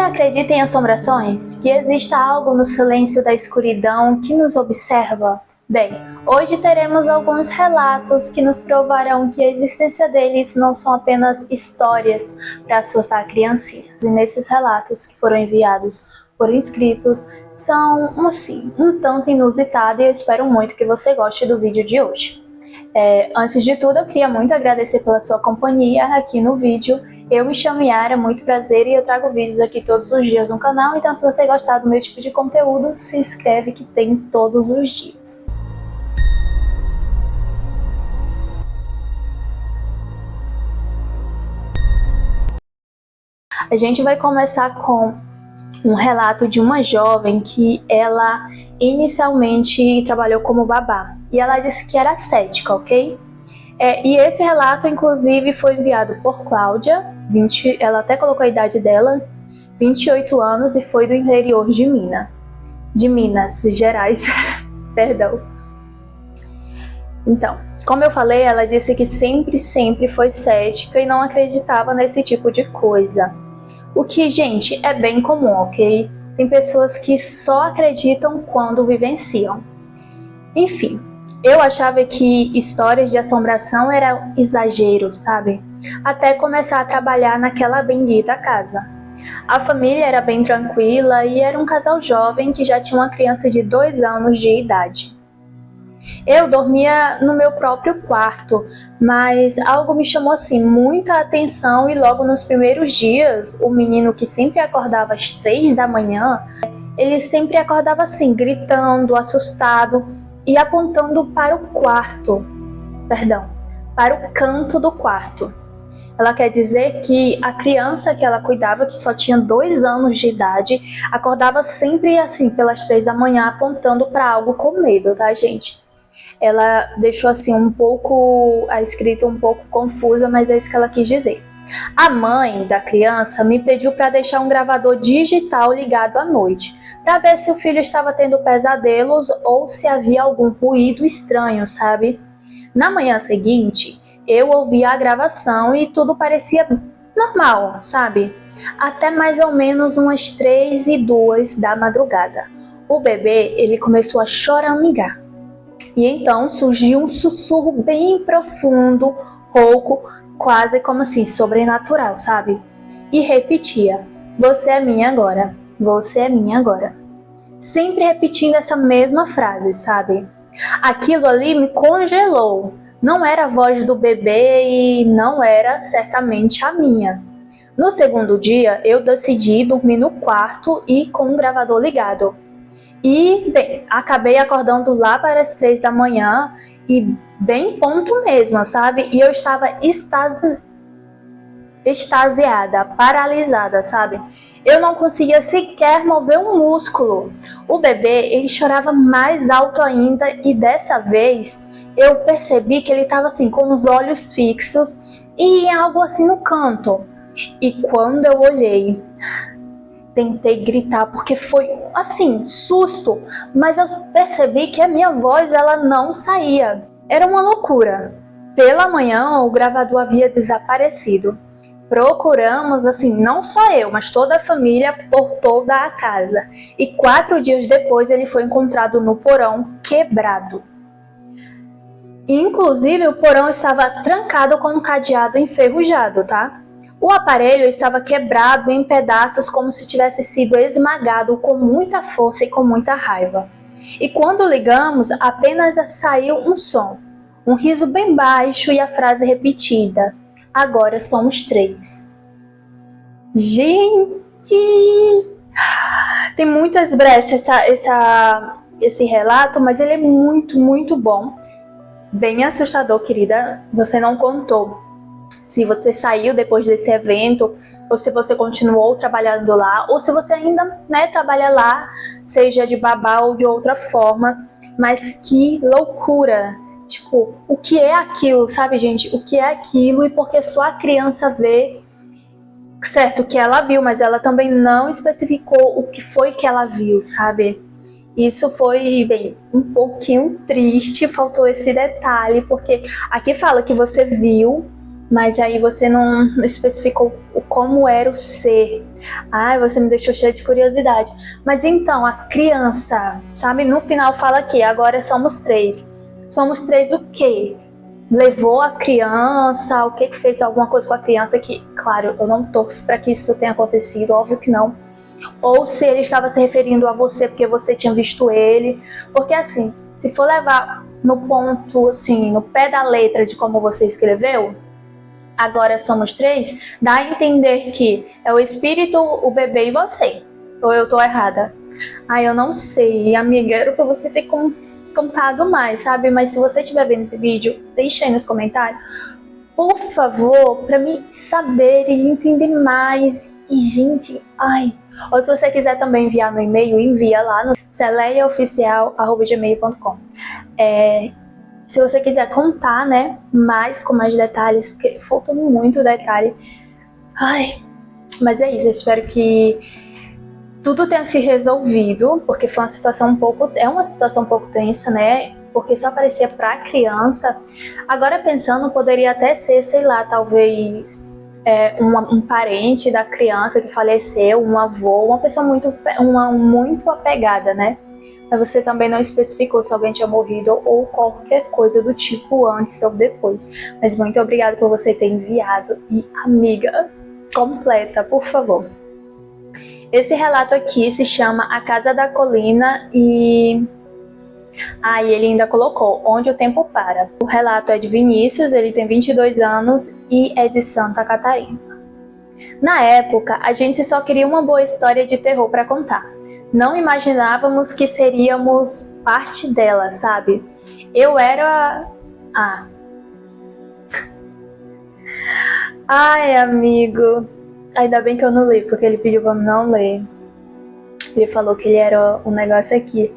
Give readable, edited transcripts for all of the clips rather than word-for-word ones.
acredita em assombrações? Que exista algo no silêncio da escuridão que nos observa? Bem, hoje teremos alguns relatos que nos provarão que a existência deles não são apenas histórias para assustar criancinhas. E nesses relatos que foram enviados por inscritos, são um tanto inusitado e eu espero muito que você goste do vídeo de hoje. Antes de tudo, eu queria muito agradecer pela sua companhia aqui no vídeo. Eu me chamo Yara, muito prazer, e eu trago vídeos aqui todos os dias no canal, então se você gostar do meu tipo de conteúdo, se inscreve que tem todos os dias. A gente vai começar com um relato de uma jovem que ela inicialmente trabalhou como babá, e ela disse que era cética, ok? E esse relato, inclusive, foi enviado por Cláudia, ela até colocou a idade dela, 28 anos, e foi do interior de Minas Gerais, perdão. Então, como eu falei, ela disse que sempre foi cética e não acreditava nesse tipo de coisa. O que, gente, é bem comum, ok? Tem pessoas que só acreditam quando vivenciam. Enfim, eu achava que histórias de assombração eram exagero, sabe? Até começar a trabalhar naquela bendita casa. A família era bem tranquila e era um casal jovem que já tinha uma criança de 2 anos de idade. Eu dormia no meu próprio quarto, mas algo me chamou assim muita atenção e logo nos primeiros dias, o menino que sempre acordava às 3 da manhã, ele sempre acordava assim, gritando, assustado e apontando para o canto do quarto. Ela quer dizer que a criança que ela cuidava, que só tinha 2 anos de idade, acordava sempre assim pelas 3 da manhã apontando para algo com medo, tá, gente? Ela deixou assim a escrita um pouco confusa, mas é isso que ela quis dizer. A mãe da criança me pediu para deixar um gravador digital ligado à noite, para ver se o filho estava tendo pesadelos ou se havia algum ruído estranho, sabe? Na manhã seguinte, eu ouvi a gravação e tudo parecia normal, sabe? Até mais ou menos umas 3h02 da madrugada. O bebê, ele começou a choramingar. E então surgiu um sussurro bem profundo, rouco, quase como assim, sobrenatural, sabe? E repetia: "Você é minha agora, você é minha agora." Sempre repetindo essa mesma frase, sabe? Aquilo ali me congelou. Não era a voz do bebê e não era certamente a minha. No segundo dia, eu decidi dormir no quarto e com o gravador ligado. E, bem, acabei acordando lá para as 3 da manhã e bem ponto mesmo, sabe? E eu estava extasiada, paralisada, sabe? Eu não conseguia sequer mover um músculo. O bebê, ele chorava mais alto ainda e dessa vez eu percebi que ele estava assim com os olhos fixos e algo assim no canto. E quando eu olhei, tentei gritar porque foi assim, susto, mas eu percebi que a minha voz ela não saía. Era uma loucura. Pela manhã o gravador havia desaparecido. Procuramos, assim, não só eu, mas toda a família por toda a casa. E 4 dias depois ele foi encontrado no porão, quebrado. Inclusive o porão estava trancado com um cadeado enferrujado, tá? O aparelho estava quebrado em pedaços como se tivesse sido esmagado com muita força e com muita raiva. E quando ligamos, apenas saiu um som, um riso bem baixo e a frase repetida: "Agora somos 3." Gente! Tem muitas brechas esse relato, mas ele é muito bom. Bem assustador, querida. Você não contou se você saiu depois desse evento, ou se você continuou trabalhando lá, ou se você ainda, trabalha lá, seja de babá ou de outra forma. Mas que loucura! Tipo, o que é aquilo, sabe, gente? O que é aquilo e porque só a criança vê, certo, que ela viu, mas ela também não especificou o que foi que ela viu, sabe? Isso foi, bem, um pouquinho triste, faltou esse detalhe, porque aqui fala que você viu Mas aí você não especificou como era o ser. Ai, você me deixou cheia de curiosidade. Mas então, a criança, sabe? No final fala que agora somos 3. Somos 3 o quê? Levou a criança? O que fez alguma coisa com a criança? Que, claro, eu não torço para que isso tenha acontecido, óbvio que não. Ou se ele estava se referindo a você porque você tinha visto ele. Porque assim, se for levar no ponto, assim, no pé da letra de como você escreveu, agora somos 3, dá a entender que é o espírito, o bebê e você. Ou eu tô errada? Eu não sei, amiga, era pra você ter contado mais, sabe? Mas se você estiver vendo esse vídeo, deixa aí nos comentários, por favor, pra mim saber e entender mais. E, gente, ou se você quiser também enviar no e-mail, envia lá no celeiaoficial@gmail.com. Se você quiser contar, né, com mais detalhes, porque falta muito detalhe. Mas é isso, eu espero que tudo tenha se resolvido, porque foi uma situação uma situação um pouco tensa, né, porque só aparecia pra criança. Agora pensando, poderia até ser, sei lá, talvez um parente da criança que faleceu, um avô, uma pessoa muito apegada, né? Mas você também não especificou se alguém tinha morrido ou qualquer coisa do tipo antes ou depois. Mas muito obrigada por você ter enviado. E, amiga, completa, por favor. Esse relato aqui se chama A Casa da Colina e ele ainda colocou Onde o Tempo Para. O relato é de Vinícius, ele tem 22 anos e é de Santa Catarina. Na época, a gente só queria uma boa história de terror para contar. Não imaginávamos que seríamos parte dela, sabe? Eu era... Ai, amigo. Ainda bem que eu não li, porque ele pediu pra não ler. Ele falou que ele era um negócio aqui.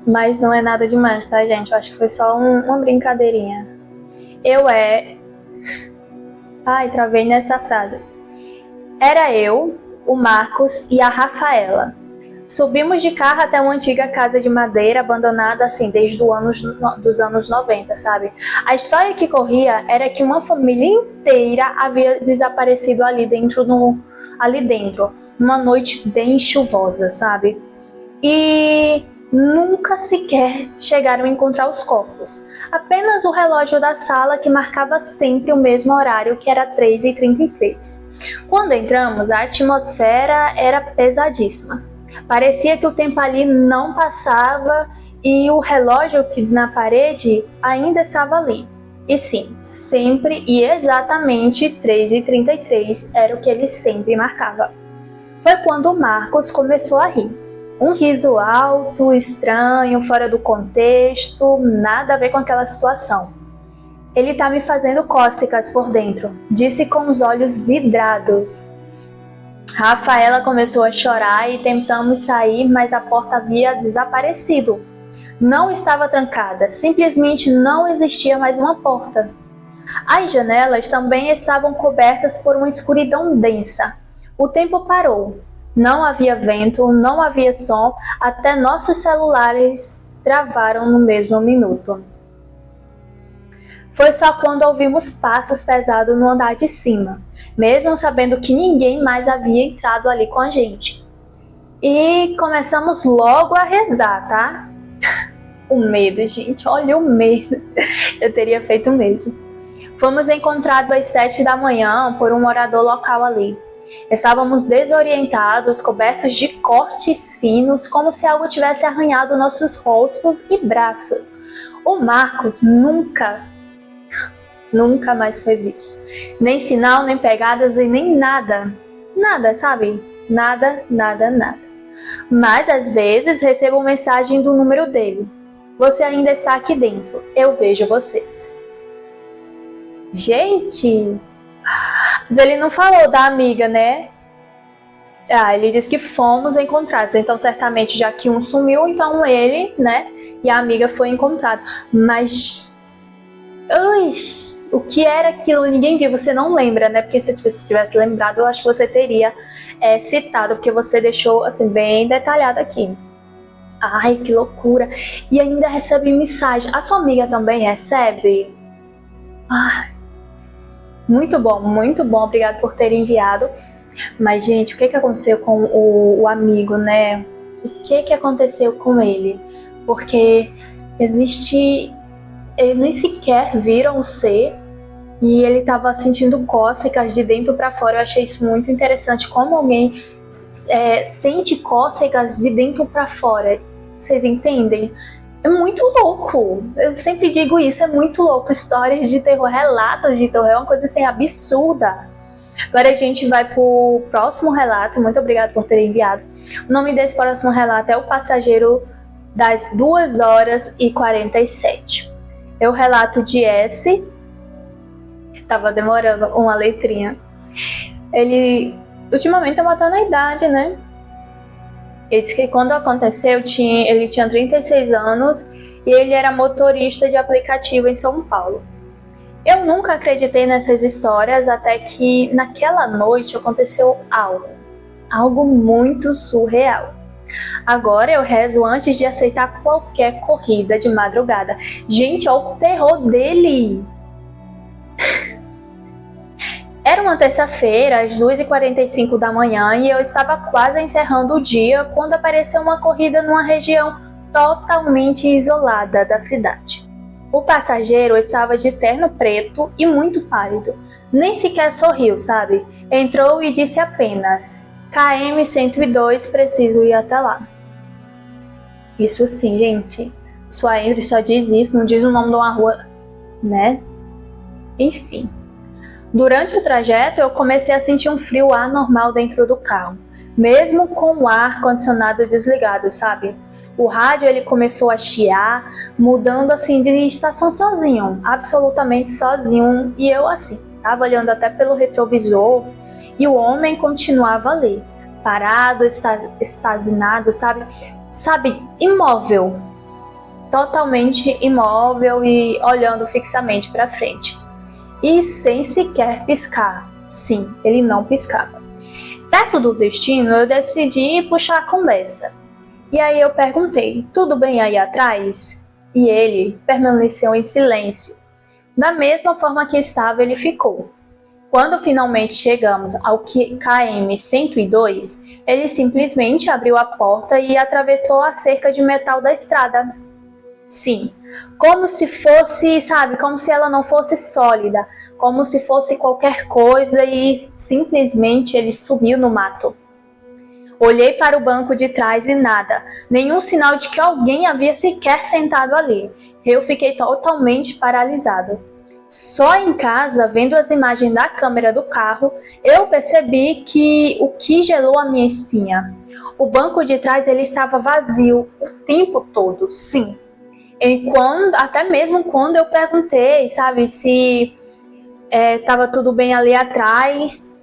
Mas não é nada demais, tá, gente? Eu acho que foi só uma brincadeirinha. Travei nessa frase. Era eu, o Marcos e a Rafaela. Subimos de carro até uma antiga casa de madeira abandonada assim desde dos anos 90, sabe? A história que corria era que uma família inteira havia desaparecido ali dentro, numa noite bem chuvosa, sabe? E nunca sequer chegaram a encontrar os corpos. Apenas o relógio da sala que marcava sempre o mesmo horário, que era 3h33. Quando entramos, a atmosfera era pesadíssima. Parecia que o tempo ali não passava e o relógio na parede ainda estava ali. E sim, sempre e exatamente 3h33 era o que ele sempre marcava. Foi quando o Marcos começou a rir. Um riso alto, estranho, fora do contexto, nada a ver com aquela situação. Ele tá me fazendo cócegas por dentro, disse com os olhos vidrados. Rafaela começou a chorar e tentamos sair, mas a porta havia desaparecido. Não estava trancada, simplesmente não existia mais uma porta. As janelas também estavam cobertas por uma escuridão densa. O tempo parou. Não havia vento, não havia som, até nossos celulares travaram no mesmo minuto. Foi só quando ouvimos passos pesados no andar de cima, mesmo sabendo que ninguém mais havia entrado ali com a gente. E começamos logo a rezar, tá? O medo, gente, olha o medo. Eu teria feito o mesmo. Fomos encontrados às 7 da manhã por um morador local ali. Estávamos desorientados, cobertos de cortes finos, como se algo tivesse arranhado nossos rostos e braços. O Marcos nunca mais foi visto. Nem sinal, nem pegadas e nem nada. Nada, sabe? Nada. Mas às vezes recebo mensagem do número dele. Você ainda está aqui dentro. Eu vejo vocês. Gente! Mas ele não falou da amiga, né? Ele disse que fomos encontrados. Então, certamente, já que um sumiu, então ele, né? E a amiga foi encontrada. Mas... o que era aquilo? Ninguém viu. Você não lembra, né? Porque se você tivesse lembrado, eu acho que você teria citado. Porque você deixou, assim, bem detalhado aqui. Ai, que loucura. E ainda recebe mensagem. A sua amiga também recebe? Ah, muito bom, obrigado por ter enviado. Mas, gente, o que que aconteceu com o amigo, né? O que que aconteceu com ele? Porque existe... Eles nem sequer viram o ser e ele estava sentindo cócegas de dentro para fora. Eu achei isso muito interessante, como alguém sente cócegas de dentro para fora. Vocês entendem? É muito louco. Eu sempre digo isso, é muito louco. Histórias de terror, relatos de terror, é uma coisa assim absurda. Agora a gente vai pro próximo relato. Muito obrigada por ter enviado. O nome desse próximo relato é O Passageiro das 2h47. É o relato de S. Tava demorando uma letrinha. Ele ultimamente tá matando a idade, né? Ele disse que quando aconteceu, ele tinha 36 anos e ele era motorista de aplicativo em São Paulo. Eu nunca acreditei nessas histórias até que naquela noite aconteceu algo muito surreal. Agora eu rezo antes de aceitar qualquer corrida de madrugada. Gente, olha o terror dele! Era uma terça-feira, às 2h45 da manhã, e eu estava quase encerrando o dia quando apareceu uma corrida numa região totalmente isolada da cidade. O passageiro estava de terno preto e muito pálido. Nem sequer sorriu, sabe? Entrou e disse apenas: KM 102, preciso ir até lá. Isso sim, gente. Sua Entre só diz isso, não diz o nome de uma rua, né? Enfim. Durante o trajeto, eu comecei a sentir um frio anormal dentro do carro, mesmo com o ar-condicionado desligado, sabe? O rádio ele começou a chiar, mudando assim de estação sozinho, absolutamente sozinho, e eu assim, tava olhando até pelo retrovisor, e o homem continuava ali, parado, estazinado, sabe, imóvel, totalmente imóvel e olhando fixamente para frente. E sem sequer piscar. Sim, ele não piscava. Perto do destino, eu decidi puxar a conversa. E aí eu perguntei: tudo bem aí atrás? E ele permaneceu em silêncio. Da mesma forma que estava, ele ficou. Quando finalmente chegamos ao KM 102, ele simplesmente abriu a porta e atravessou a cerca de metal da estrada. Sim, como se fosse, sabe, como se ela não fosse sólida, como se fosse qualquer coisa e simplesmente ele sumiu no mato. Olhei para o banco de trás e nada, nenhum sinal de que alguém havia sequer sentado ali. Eu fiquei totalmente paralisado. Só em casa, vendo as imagens da câmera do carro, eu percebi que o que gelou a minha espinha. O banco de trás ele estava vazio o tempo todo, sim. Até mesmo quando eu perguntei, sabe, se estava tudo bem ali atrás,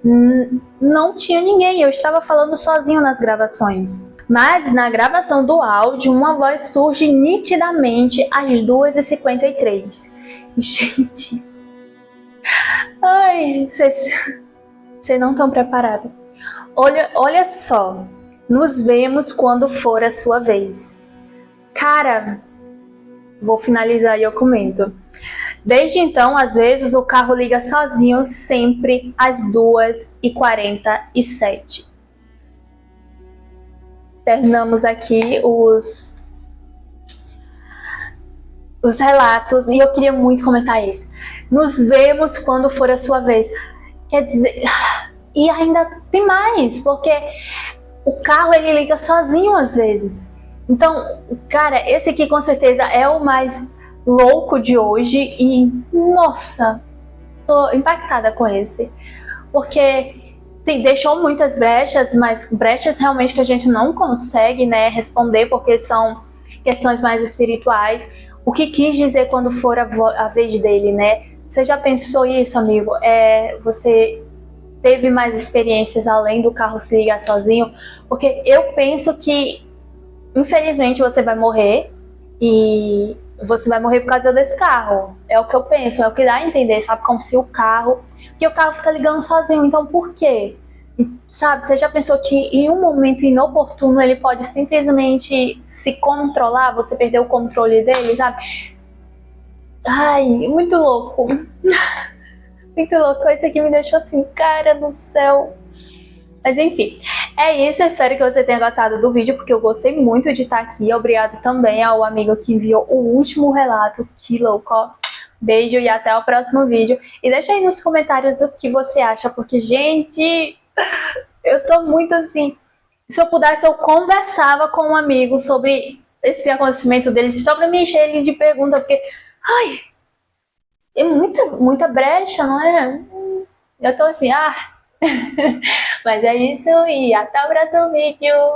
não tinha ninguém, eu estava falando sozinho nas gravações. Mas na gravação do áudio, uma voz surge nitidamente às 2h53. Gente, ai, vocês não estão preparados. Olha só, nos vemos quando for a sua vez. Cara, vou finalizar e eu comento. Desde então, às vezes, o carro liga sozinho, sempre às 2h47. Terminamos aqui os relatos e eu queria muito comentar isso. Nos vemos quando for a sua vez. Quer dizer, e ainda tem mais, porque o carro ele liga sozinho às vezes. Então, cara, esse aqui com certeza é o mais louco de hoje e, nossa, tô impactada com esse. Porque deixou muitas brechas, mas brechas realmente que a gente não consegue, né, responder porque são questões mais espirituais. O que quis dizer quando for a vez dele, né? Você já pensou isso, amigo? Você teve mais experiências além do carro se ligar sozinho? Porque eu penso que infelizmente você vai morrer e você vai morrer por causa desse carro. É o que eu penso, é o que dá a entender, sabe? Como se o carro fica ligando sozinho, então por quê? Sabe, você já pensou que em um momento inoportuno ele pode simplesmente se controlar, você perder o controle dele, sabe? Ai, muito louco. Muito louco. Isso aqui me deixou assim, cara do céu. Mas enfim, é isso. Eu espero que você tenha gostado do vídeo, porque eu gostei muito de estar aqui. Obrigado também ao amigo que enviou o último relato. Que louco, ó. Beijo e até o próximo vídeo. E deixa aí nos comentários o que você acha, porque, gente, eu tô muito assim. Se eu pudesse, eu conversava com um amigo sobre esse acontecimento dele, só pra me encher ele de pergunta, porque, ai, é muita brecha, não é? Eu tô assim, ah. Mas é isso e até o próximo vídeo.